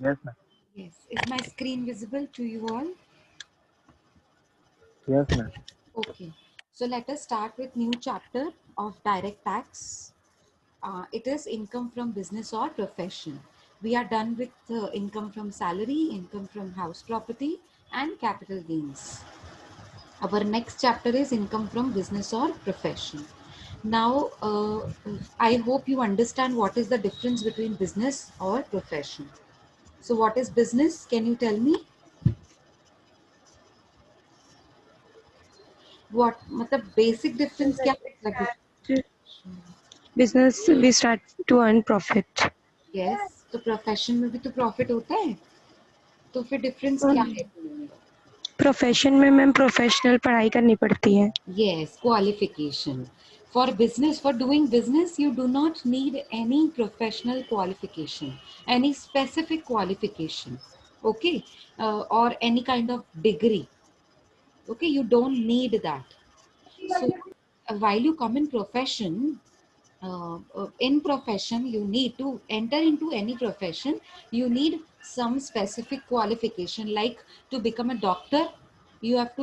Yes, ma'am. Yes. Is my screen visible to you all? Yes, ma'am. Okay. So let us start with new chapter of direct tax. It is income from business or profession. We are done with income from salary, income from house property, and capital gains. Our next chapter is income from business or profession. Now, I hope you understand what is the difference between business or profession. So, what is business? Can you tell me? What मतलब basic difference क्या है? Business we start to earn profit. Yes, तो profession में भी तो profit होता है. तो फिर difference क्या है? प्रोफेशन में मैम प्रोफेशनल पढ़ाई करनी पड़ती है. Yes, qualification. For business, for doing business, you do not need any professional qualification, any specific qualification, okay, or any kind of degree. Okay, you don't need that. So, while you come in profession, you need to enter into any profession. You need some specific qualification, like to become a doctor. Uh, you have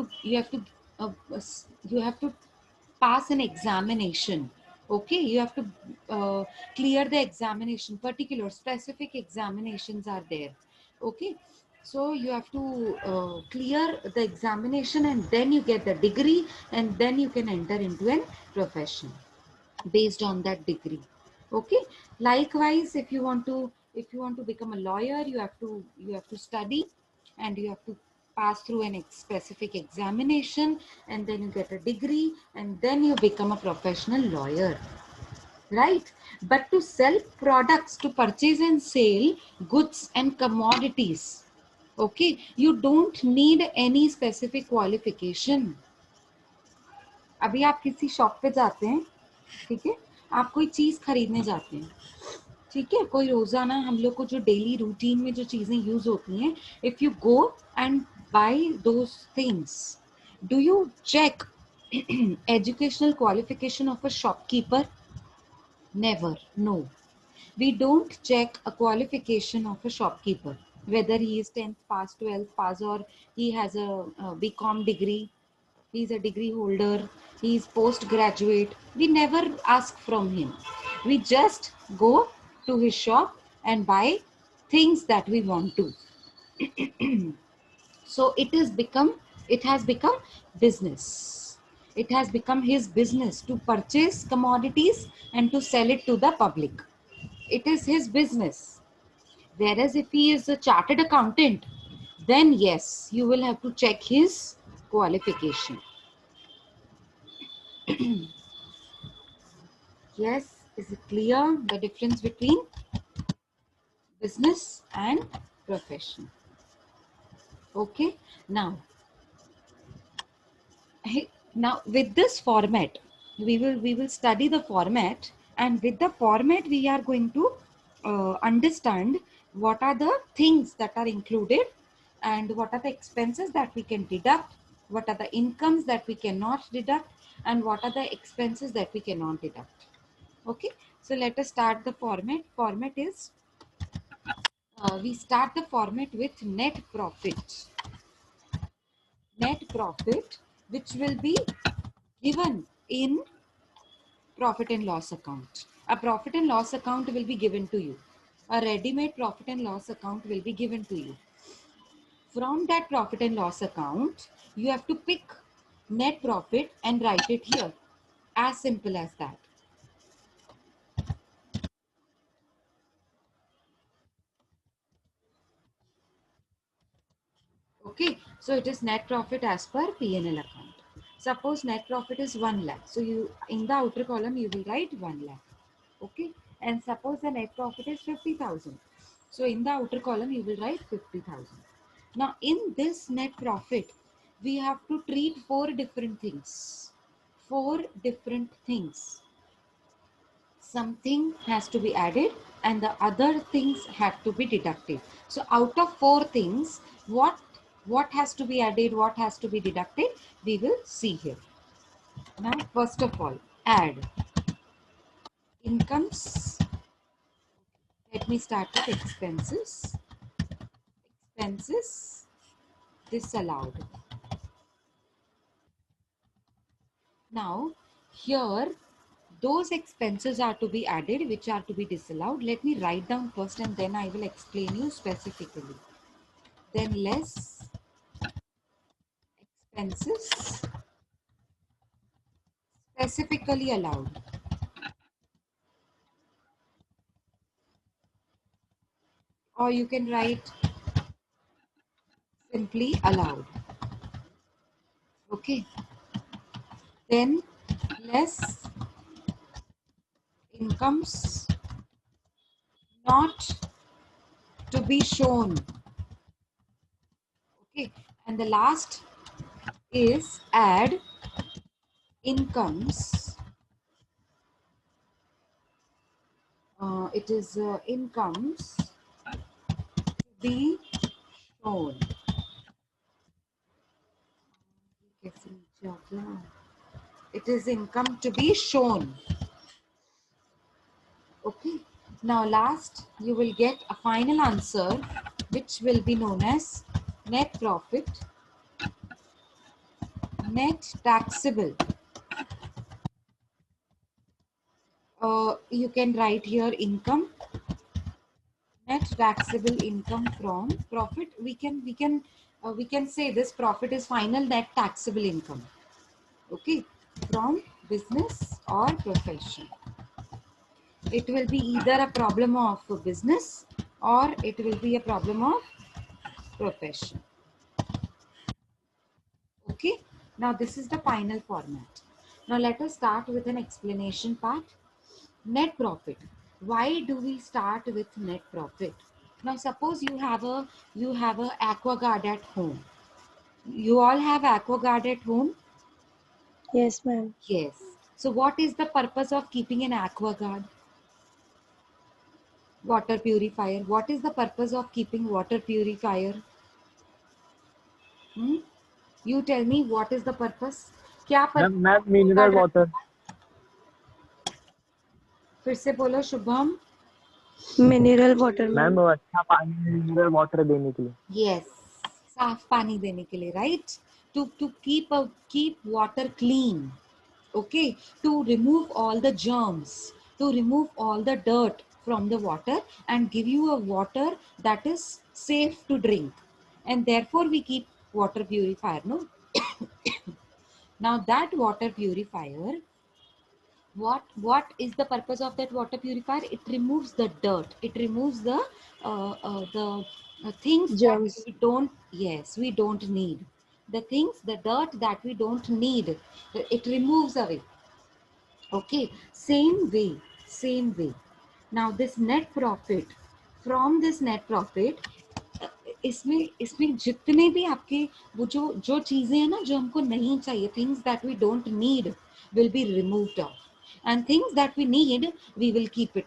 to pass an examination. Okay, you have to clear the examination. Particular specific examinations are there. Okay, so you have to clear the examination, and then you get the degree, and then you can enter into a profession based on that degree. Okay, likewise, if you want to become a lawyer, you have to study, and you have to pass through an specific examination, and then you get a degree, and then you become a professional lawyer, right? But to sell products, to purchase and sell goods and commodities, okay, you don't need any specific qualification. अभी आप किसी shop पे जाते हैं, ठीक है, आप कोई चीज खरीदने जाते हैं, ठीक है, कोई रोजाना हम लोग को जो डेली रूटीन में जो चीजें यूज होती हैं, if you go and buy those things, do you check educational qualification of a shopkeeper? Never. No, we don't check a qualification of a shopkeeper, whether he is 10th pass, 12th pass, or he has a BCom degree, he's a degree holder, he's postgraduate. We never ask from him. We just go to his shop and buy things that we want to. So it has become business. It has become his business to purchase commodities and to sell it to the public. It is his business. Whereas if he is a chartered accountant, then yes, you will have to check his qualification. Yes, is it clear the difference between business and profession? Okay, now, now with this format, we will study the format, and with the format we are going to understand what are the things that are included, and what are the expenses that we can deduct, what are the incomes that we cannot deduct, and what are the expenses that we cannot deduct. Okay, so let us start the format. Format is, we start the format with net profit. Net profit, which will be given in profit and loss account. A profit and loss account will be given to you. A ready-made profit and loss account will be given to you. From that profit and loss account, you have to pick net profit and write it here. As simple as that. Okay, so it is net profit as per P&L account. Suppose net profit is 1 lakh. So you, in the outer column, you will write 1 lakh. Okay, and suppose the net profit is 50,000. So in the outer column, you will write 50,000. Now in this net profit, we have to treat 4 different things. 4 different things. Something has to be added and the other things have to be deducted. So out of 4 things, what has to be added, what has to be deducted, we will see here. Now, first of all, add incomes. Let me start with expenses. expenses disallowed. Now here those expenses are to be added which are to be disallowed. Let me write down first and then I will explain you specifically. Then less expenses specifically allowed. Or you can write simply allowed. Okay. Then less incomes not to be shown. Okay. And the last is add incomes. It is incomes to be shown. It is income to be shown. Okay. Now last you will get a final answer which will be known as net profit, net taxable. You can write here income, net taxable income from profit. We can say this profit is final net taxable income. Okay, from business or profession. It will be either a problem of business or it will be a problem of profession. Okay, now this is the final format. Now let us start with an explanation part. Net profit. Why do we start with net profit? Now suppose you have a aquaguard at home. You all have aquaguard at home? Yes, ma'am. Yes. So what is the purpose of keeping an aquaguard? Water purifier. What is the purpose of keeping water purifier? You tell me what is the purpose? क्या purpose? Ma'am mineral water. फिर से बोलो Shubham. Mineral water, ma'am ma'am. वो अच्छा पानी mineral water देने के लिए. Yes, साफ पानी देने के लिए, right? To keep water clean. Okay, to remove all the germs, to remove all the dirt from the water and give you a water that is safe to drink. And therefore we keep water purifier, no? Now that water purifier, what is the purpose of that water purifier? It removes the dirt, it removes the things that Germs. we don't, yes, we don't need, the things, the dirt that we don't need, it removes away. Okay, same way. Now this net profit, from this net profit, इसमें जितने भी आपके वो जो चीजें हैं ना जो हमको नहीं चाहिए, things that we don't need will be removed off and things that we need we will keep it.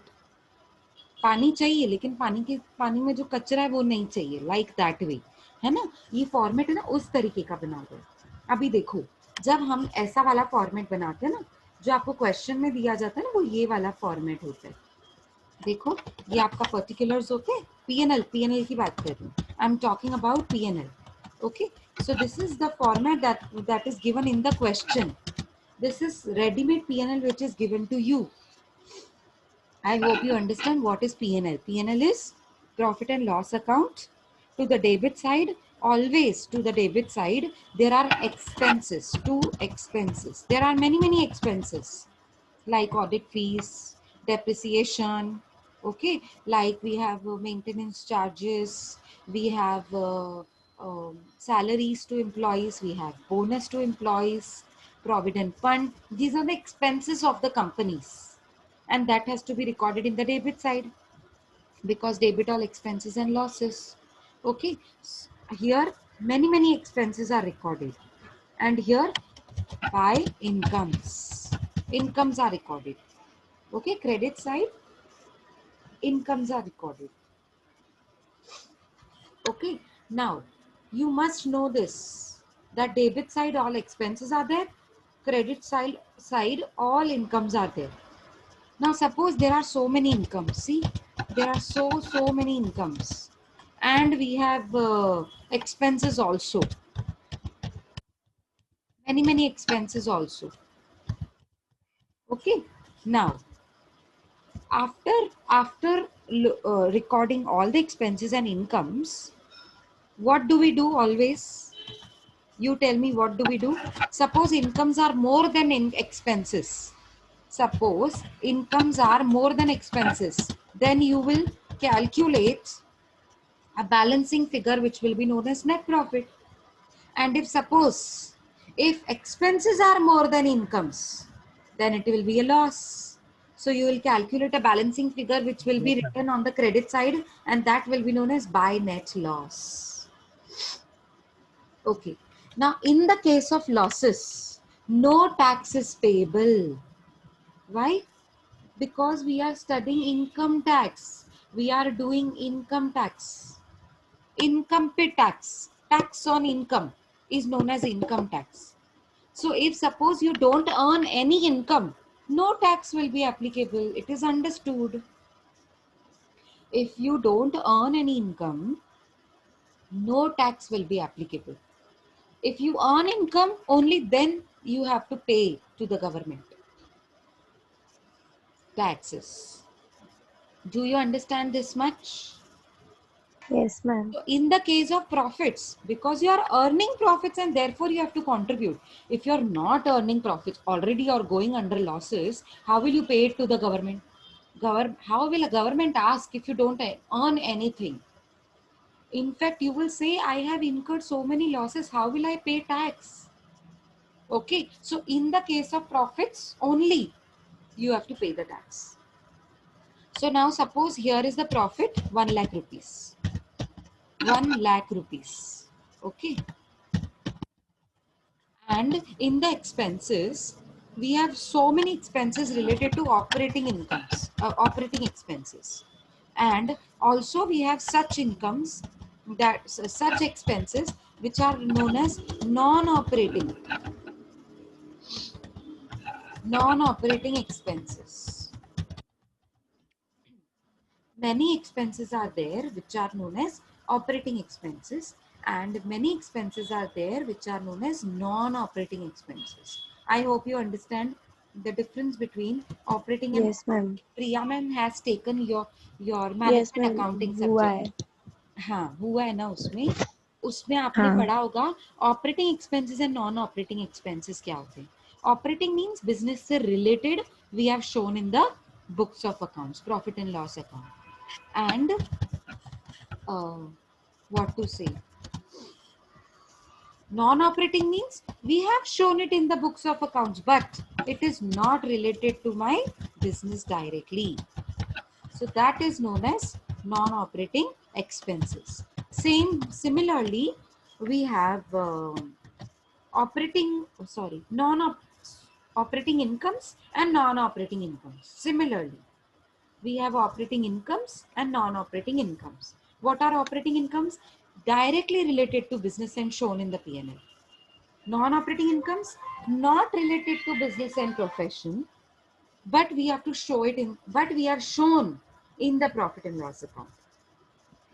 पानी चाहिए लेकिन पानी में जो कचरा है वो नहीं चाहिए, like that way, है ना? ये फॉर्मेट है ना उस तरीके का बना दो. अभी देखो, जब हम ऐसा वाला फॉर्मेट बनाते हैं ना, जो आपको क्वेश्चन में दिया जाता है ना, वो ये वाला फॉर्मेट होता है. देखो ये आपका पर्टिकुलर्स होते हैं. पीएनएल की बात कर रही हूँ. I am talking about PNL. Okay, so this is the format that is given in the question. This is ready-made PNL which is given to you. I hope you understand what is PNL. PNL is profit and loss account. To the debit side, always to the debit side, there are expenses, two expenses. There are many expenses like audit fees, depreciation, okay, like we have maintenance charges, we have salaries to employees, we have bonus to employees, provident fund. These are the expenses of the companies and that has to be recorded in the debit side because debit all expenses and losses. Okay, here many expenses are recorded and here by incomes are recorded. Okay, credit side, incomes are recorded. Okay, now you must know this, that debit side all expenses are there, credit side all incomes are there. Now suppose there are so many incomes. See, there are so many incomes and we have expenses also, many expenses also. Okay, now after recording all the expenses and incomes, what do we do always? You tell me, what do we do? Suppose incomes are more than expenses. Suppose incomes are more than expenses. Then you will calculate a balancing figure which will be known as net profit. And if suppose if expenses are more than incomes, then it will be a loss. So you will calculate a balancing figure which will be written on the credit side, and that will be known as by net loss. Okay. Now, in the case of losses, no tax is payable. Why? Because we are studying income tax. We are doing income tax. Income pay tax. Tax on income is known as income tax. So, if suppose you don't earn any income, no tax will be applicable. It is understood. If you don't earn any income, no tax will be applicable. If you earn income, only then you have to pay to the government taxes. Do you understand this much? Yes, ma'am. So in the case of profits, because you are earning profits and therefore you have to contribute. If you are not earning profits, already you are going under losses, how will you pay it to the government? How will a government ask if you don't earn anything? In fact, you will say, I have incurred so many losses, how will I pay tax? Okay, so in the case of profits, only you have to pay the tax. So now suppose here is the profit 1 lakh rupees. 1 lakh rupees. Okay. And in the expenses, we have so many expenses related to operating incomes, operating expenses. And also we have such incomes, that such expenses which are known as non-operating expenses. Many expenses are there which are known as operating expenses, and many expenses are there which are known as non-operating expenses. I hope you understand the difference between operating and Yes, ma'am. Priya ma'am has taken your Yes, management ma'am. accounting हुआ है. subject. हाँ, हुआ है ना उसमें उसमें आपने हाँ. पढ़ा होगा operating expenses and non operating expenses क्या होते हैं. ऑपरेटिंग मींस बिजनेस से related, we have shown in the books of accounts, profit and loss account. And what to say, non-operating means we have shown it in the books of accounts, but it is not related to my business directly. So that is known as non-operating expenses. Similarly, we have non-operating incomes and non-operating incomes. Similarly, we have operating incomes and non-operating incomes. What are operating incomes? Directly related to business and shown in the P&L. Non-operating incomes, not related to business and profession, but we have to show it in, but we are shown in the profit and loss account.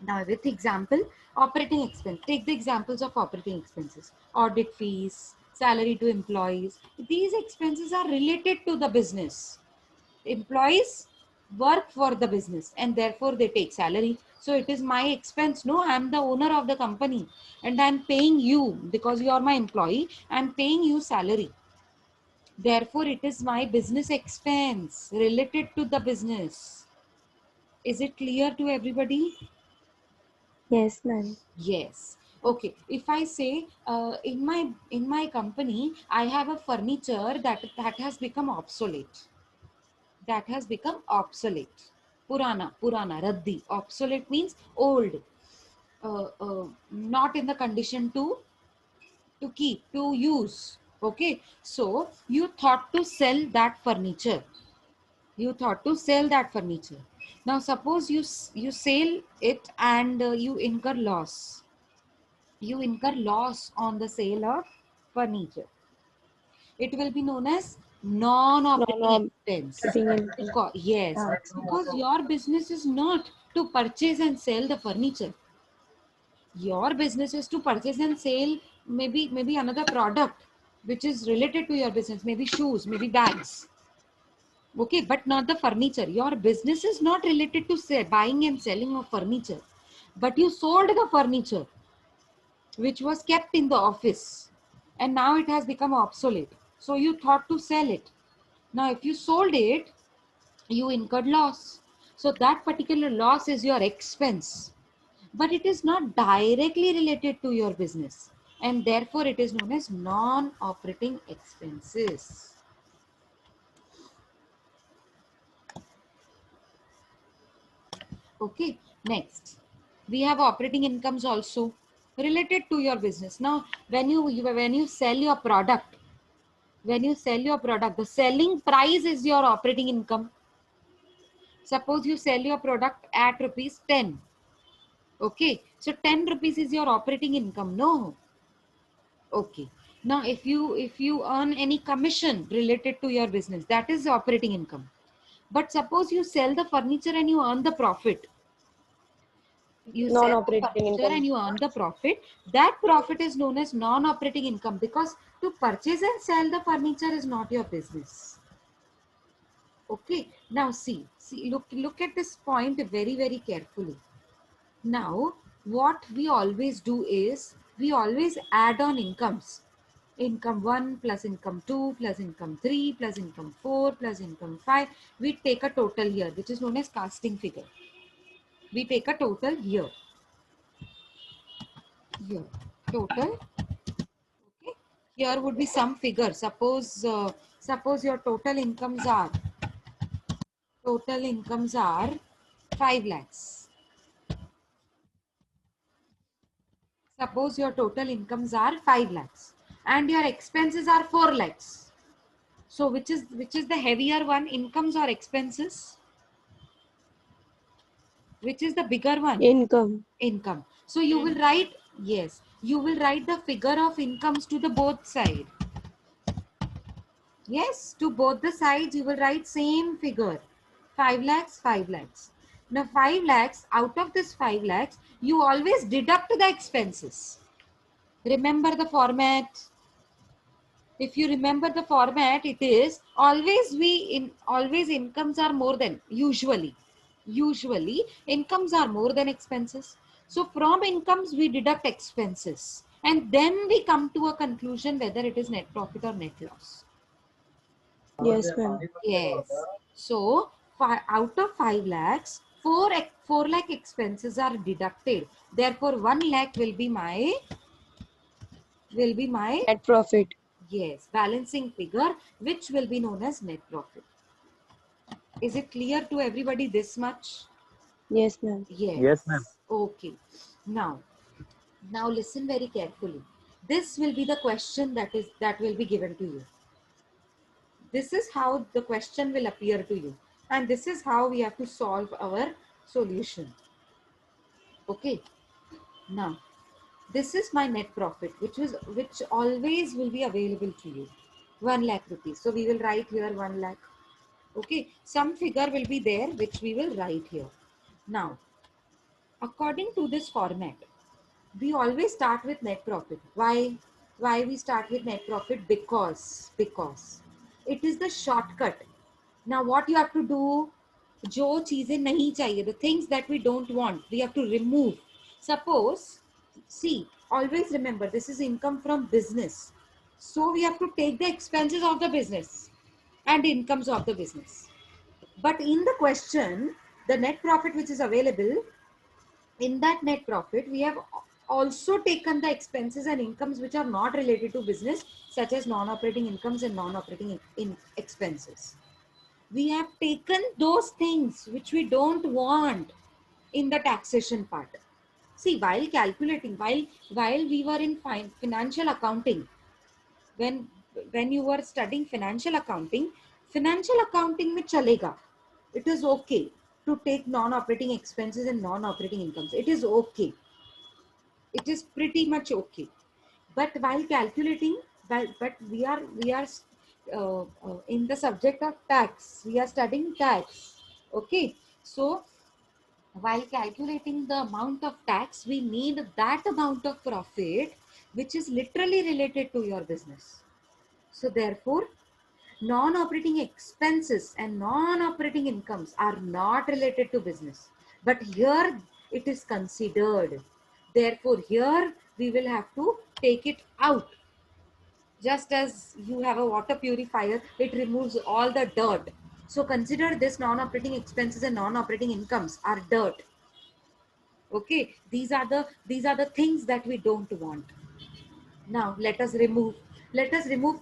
Now with example, operating expense, take the examples of operating expenses, audit fees, salary to employees. These expenses are related to the business. Employees work for the business and therefore they take salary. So it is my expense. No, I'm the owner of the company and I'm paying you because you are my employee. I'm paying you salary. Therefore, it is my business expense related to the business. Is it clear to everybody? Yes, ma'am. Yes. Okay. If I say in my company, I have a furniture that has become obsolete. That has become obsolete. Purana, raddi. Obsolete means old, not in the condition to keep, to use. Okay. So you thought to sell that furniture. You thought to sell that furniture. Now suppose you sell it and you incur loss. You incur loss on the sale of furniture. It will be known as non-operating expense. Yes, because your business is not to purchase and sell the furniture. Your business is to purchase and sell maybe another product which is related to your business, maybe shoes, maybe bags. Okay, but not the furniture. Your business is not related to buying and selling of furniture, but you sold the furniture which was kept in the office and now it has become obsolete. So you thought to sell it. Now, if you sold it, you incurred loss. So that particular loss is your expense, but it is not directly related to your business, and therefore it is known as non-operating expenses. Okay, next we have operating incomes also related to your business. Now, when you sell your product, the selling price is your operating income. Suppose you sell your product at rupees 10. Okay, so 10 rupees is your operating income. No. Okay. Now, if you earn any commission related to your business, that is operating income. But suppose you sell the furniture and you earn the profit. You sell the Non-operating furniture income. and you earn the profit. That profit is known as non-operating income, because to purchase and sell the furniture is not your business. Okay. Now see, look at this point very, very carefully. Now, what we always do is we always add on incomes. Income 1 plus income 2 plus income 3 plus income 4 plus income 5. We take a total here, which is known as casting figure. We take a total here. Here. Total. Okay. Here would be some figure. Suppose your total incomes are 5 lakhs. Suppose your total incomes are 5 lakhs and your expenses are 4 lakhs. So which is the heavier one, incomes or expenses? Which is the bigger one? Income. Income. So you will write, yes, you will write the figure of incomes to the both side. Yes, to both the sides you will write same figure. 5 lakhs, 5 lakhs. Now 5 lakhs, out of this 5 lakhs, you always deduct the expenses. Remember the format. If you remember the format, it is always incomes are more than usually incomes are more than expenses. So from incomes we deduct expenses and then we come to a conclusion whether it is net profit or net loss. Yes, ma'am. Yes. So out of 5 lakhs, 4 lakh expenses are deducted. Therefore 1 lakh will be my Net profit. yes, balancing figure, which will be known as net profit. Is it clear to everybody this much? Yes, ma'am. Yes. Yes, ma'am. Okay. Now listen very carefully. This will be the question that will be given to you. This is how the question will appear to you, and this is how we have to solve our solution. Okay. Now, this is my net profit, which always will be available to you. 1 lakh rupees. So we will write here 1 lakh. Okay, some figure will be there which we will write here. Now, according to this format, we always start with net profit. Why we start with net profit? Because it is the shortcut. Now what you have to do, जो चीजें नहीं चाहिए, the things that we don't want, we have to remove. Suppose, see, always remember, this is income from business. So we have to take the expenses of the business and incomes of the business. But in the question, the net profit which is available, in that net profit, we have also taken the expenses and incomes which are not related to business, such as non-operating incomes and non-operating expenses. We have taken those things which we don't want in the taxation part. See, while calculating, while we were in financial accounting, when you were studying financial accounting में chalega. It is okay to take non-operating expenses and non-operating incomes. It is okay. It is pretty much okay. But while calculating, but we are in the subject of tax. We are studying tax. Okay. So while calculating the amount of tax, we need that amount of profit which is literally related to your business. So therefore, non-operating expenses and non-operating incomes are not related to business, but here it is considered. Therefore, here we will have to take it out. Just as you have a water purifier, it removes all the dirt. So consider this non-operating expenses and non-operating incomes are dirt. Okay, these are the things that we don't want. Now let us remove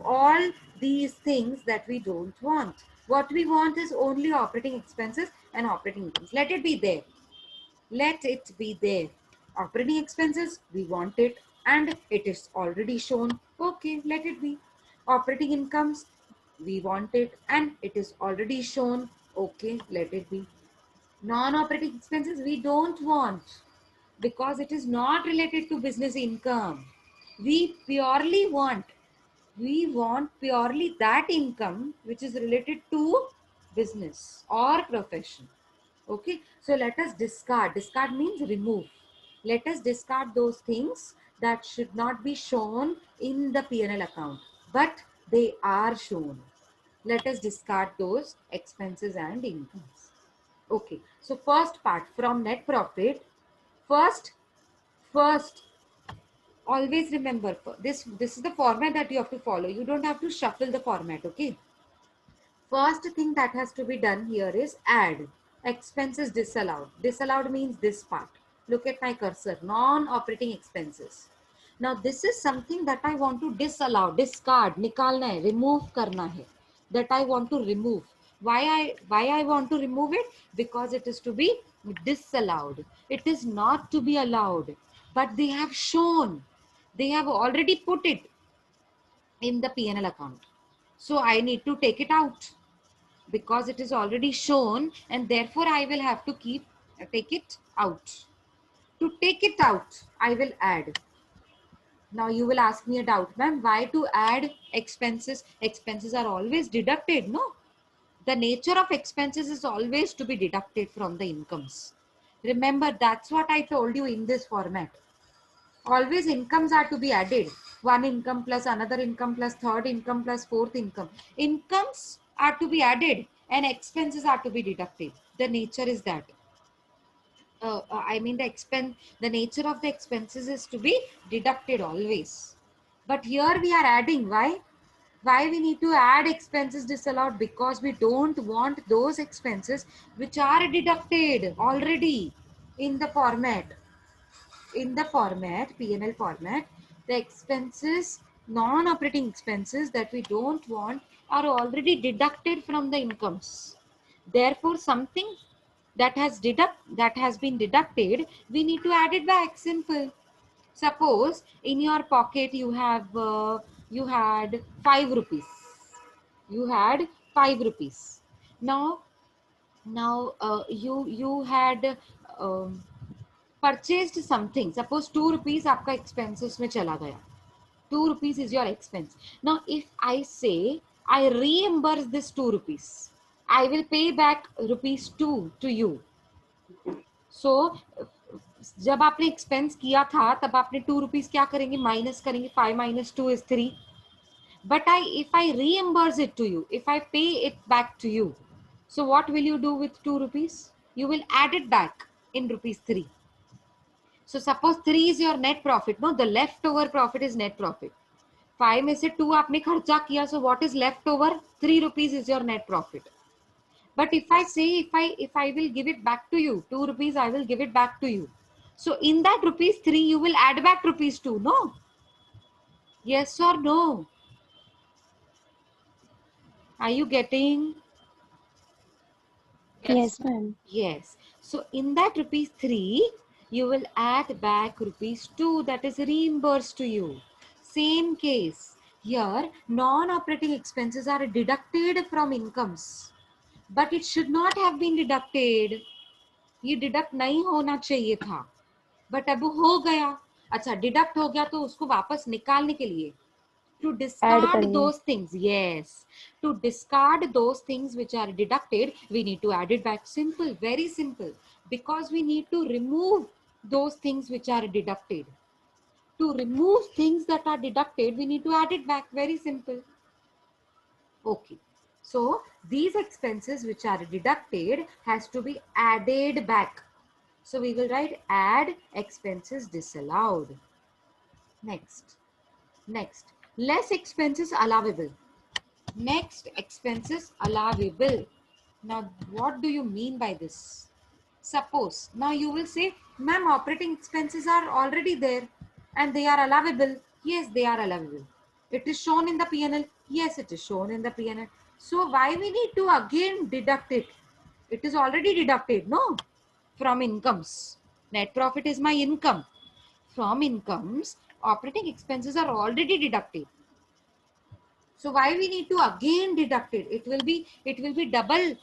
all these things that we don't want. What we want is only operating expenses and operating incomes. Let it be there. Let it be there. Operating expenses, we want it and it is already shown. Okay, let it be. Operating incomes, we want it and it is already shown. Okay, let it be. Non-operating expenses, we don't want because it is not related to business income. We want purely that income which is related to business or profession. Okay, so let us discard means remove. Let us discard those things that should not be shown in the P&L account, but they are shown. Let us discard those expenses and incomes. Okay, so first part from net profit. First, always remember this is the format that you have to follow. You don't have to shuffle the format. Okay, first thing that has to be done here is add expenses disallowed. Disallowed means this part. Look at my cursor, non-operating expenses. Now this is something that I want to disallow, discard, nikalna hai, remove karna hai, that I want to remove. Why I want to remove it? Because it is to be disallowed. It is not to be allowed, but they have shown, they have already put it in the P&L account. So I need to take it out because it is already shown, and therefore I will have to take it out. To take it out, I will add. Now you will ask me a doubt, ma'am, why to add expenses? Expenses are always deducted, no? The nature of expenses is always to be deducted from the incomes. Remember, that's what I told you in this format. Always incomes are to be added. One income plus another income plus third income plus fourth income. Incomes are to be added and expenses are to be deducted. The nature is that. The nature of the expenses is to be deducted always. But here we are adding. Why? Why we need to add expenses disallowed? Because we don't want those expenses which are deducted already in the format. In the format, P&L format, the expenses, non-operating expenses that we don't want are already deducted from the incomes. Therefore, something that has been deducted, we need to add it back. Simple. Suppose in your pocket you had 5 rupees. You had 5 rupees. Now you had purchased something. Suppose 2 rupees आपका expenses में चला गया. 2 rupees is your expense. Now if I say I reimburse this 2 rupees, I will pay back rupees 2 to you. So जब आपने expense किया था तब आपने 2 rupees क्या करेंगे? माइनस करेंगे. 5 minus 2 is 3. But if I reimburse it to you, if I pay it back to you, so what will you do with 2 rupees? You will add it back in rupees 3. So suppose 3 is your net profit. No, the leftover profit is net profit. 5 में से 2 आपने खर्चा किया. So what is left over? 3 rupees is your net profit. But if I say, if I will give it back to you, 2 rupees, I will give it back to you. So in that rupees 3, you will add back rupees 2. No? Yes or no? Are you getting? Yes, ma'am. Yes. So in that rupees 3, you will add back rupees 2 that is reimbursed to you. Same case. Here, non-operating expenses are deducted from incomes. But it should not have been deducted. ये deduct नहीं होना चाहिए था, but अब हो गया. अच्छा, deduct हो गया तो उसको वापस निकालने के लिए to discard those things, yes, to discard those things which are deducted, we need to add it back. Simple, very simple. Because we need to remove those things which are deducted. To remove things that are deducted, we need to add it back. Very simple. Okay. So these expenses which are deducted has to be added back. So we will write add expenses disallowed. Next. Next. Less expenses allowable. Next, expenses allowable. Now, what do you mean by this? Suppose, now you will say, ma'am, operating expenses are already there and they are allowable. Yes, they are allowable. It is shown in the P&L. Yes, it is shown in the P&L. So, why we need to again deduct it? It is already deducted, no? From incomes. Net profit is my income. From incomes, operating expenses are already deducted. So why we need to again deduct it? It will be double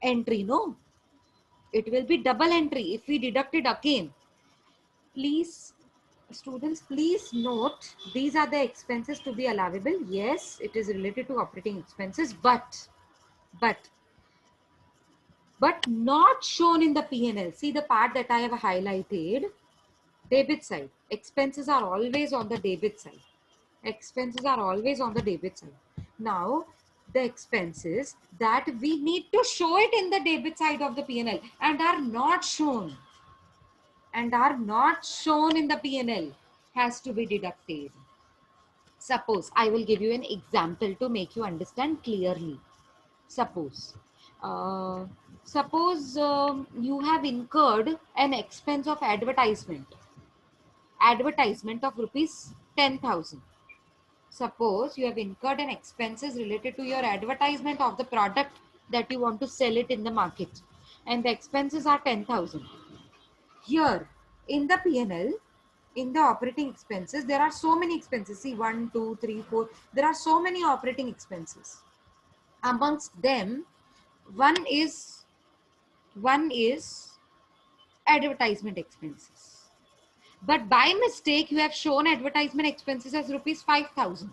entry, no? It will be double entry if we deduct it again. Please, students, please note these are the expenses to be allowable. Yes, it is related to operating expenses, but not shown in the P&L. See the part that I have highlighted. Debit side. Expenses are always on the debit side. Expenses are always on the debit side. Now, the expenses that we need to show it in the debit side of the P&L and are not shown in the P&L has to be deducted. Suppose, I will give you an example to make you understand clearly. Suppose, you have incurred an expense of advertisement of rupees 10,000. Suppose you have incurred an expenses related to your advertisement of the product that you want to sell it in the market, and the expenses are 10,000. Here in the P&L, in the operating expenses, there are so many expenses. See, 1, 2, 3, 4. There are so many operating expenses. Amongst them, one is advertisement expenses. But by mistake, you have shown advertisement expenses as rupees 5,000.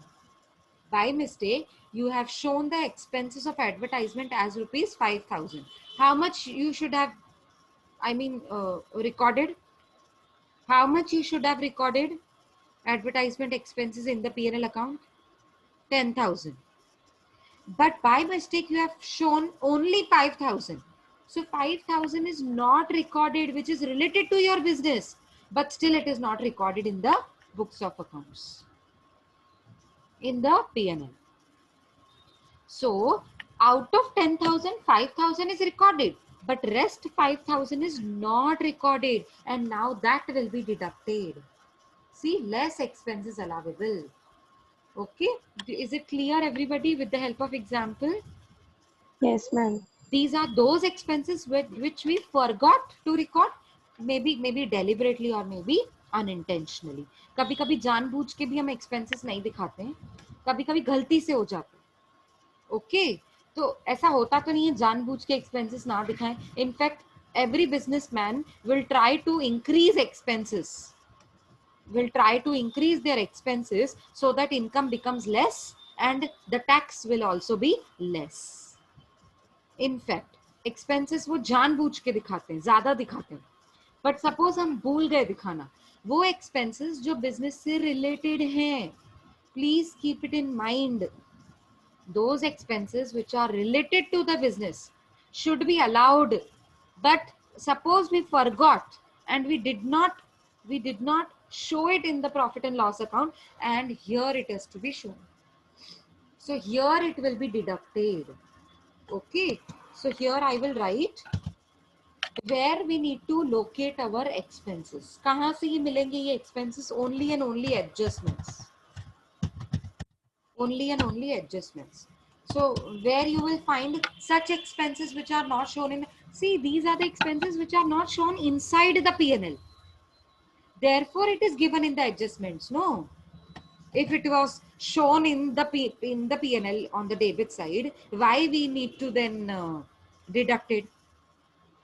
By mistake, you have shown the expenses of advertisement as rupees 5,000. How much you should have, recorded? How much you should have recorded advertisement expenses in the P&L account? 10,000. But by mistake, you have shown only 5,000. So 5,000 is not recorded, which is related to your business, but still it is not recorded in the books of accounts, in the P&L. So out of 10,000, 5,000 is recorded, but rest 5,000 is not recorded, and now that will be deducted. See, less expenses allowable. Okay, is it clear everybody with the help of example? Yes, ma'am. These are those expenses which we forgot to record, maybe deliberately or maybe unintentionally. कभी कभी जानबूझ के भी हम expenses नहीं दिखाते हैं, कभी कभी गलती से हो जाते हैं. ओके, तो ऐसा होता तो नहीं है जानबूझ के expenses ना दिखाएं. In fact, every businessman will try to increase expenses, will try to increase their expenses so that income becomes less and the tax will also be less. In fact expenses वो जानबूझ के दिखाते हैं, ज्यादा दिखाते हैं. बट सपोज हम भूल गए दिखाना, वो एक्सपेंसेस जो बिजनेस से रिलेटेड हैं, please keep it in mind. Those expenses which are related to the business should be allowed. But suppose we forgot and we did not show it in the profit and loss account, and here it has to be shown. So here it will be deducted. Okay, so here I will write where we need to locate our expenses. कहाँ से ये मिलेंगे ये expenses? Only and only adjustments. Only and only adjustments. So where you will find such expenses which are not shown in. See, these are the expenses which are not shown inside the P&L. Therefore, it is given in the adjustments. No. If it was shown in the P&L on the debit side, why we need to then deduct it?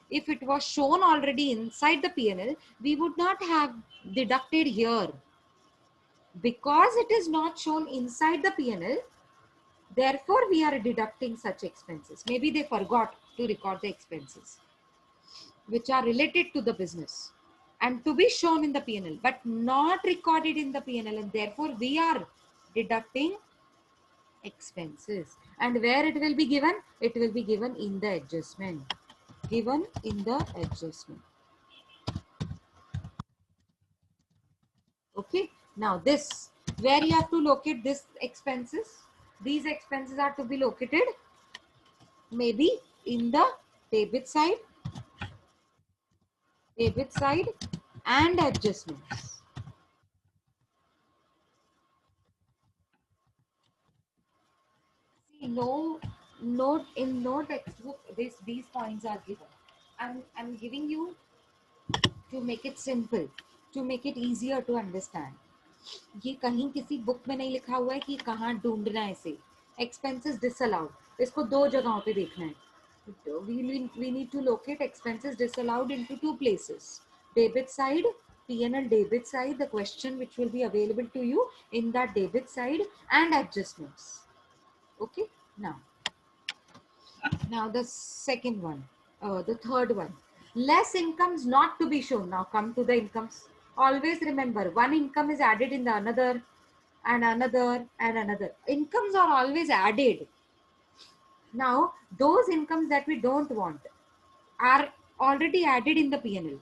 If it was shown already inside the P&L, we would not have deducted here. Because it is not shown inside the P&L, therefore we are deducting such expenses. Maybe they forgot to record the expenses. which are related to the business and to be shown in the P&L, but not recorded in the P&L, and therefore we are deducting expenses. And where it will be given? It will be given in the adjustment. Given in the adjustment. Okay. Now this, where you have to locate this expenses? These expenses are to be located maybe in the debit side and adjustments. See, no textbook these points are given. I'm giving you to make it simple, to make it easier to understand. ये कहीं किसी book में नहीं लिखा हुआ है कि कहाँ ढूंढना है इसे. Expenses disallowed, इसको दो जगहों पे देखना है. We need to locate expenses disallowed into two places. Debit side, P&L debit side, the question which will be available to you in that debit side, and adjustments. Okay, now the second one, the third one, less incomes not to be shown. Now come to the incomes. Always remember, one income is added in the another and another and another. Incomes are always added. Now those incomes that we don't want are already added in the P&L,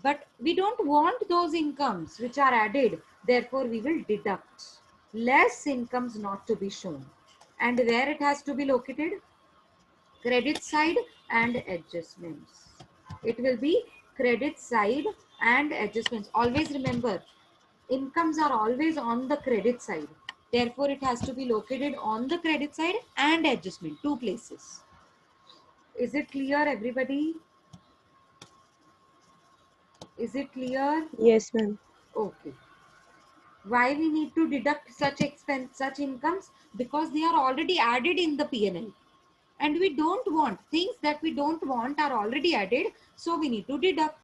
but we don't want those incomes which are added, therefore we will deduct. Less incomes not to be shown. And where it has to be located? Credit side and adjustments. It will be credit side and adjustments. Always remember, incomes are always on the credit side. Therefore, it has to be located on the credit side and adjustment, two places. Is it clear, everybody? Is it clear? Yes, ma'am. Okay. Why we need to deduct such incomes? Because they are already added in the P&L. And we don't want things that we don't want are already added, so we need to deduct.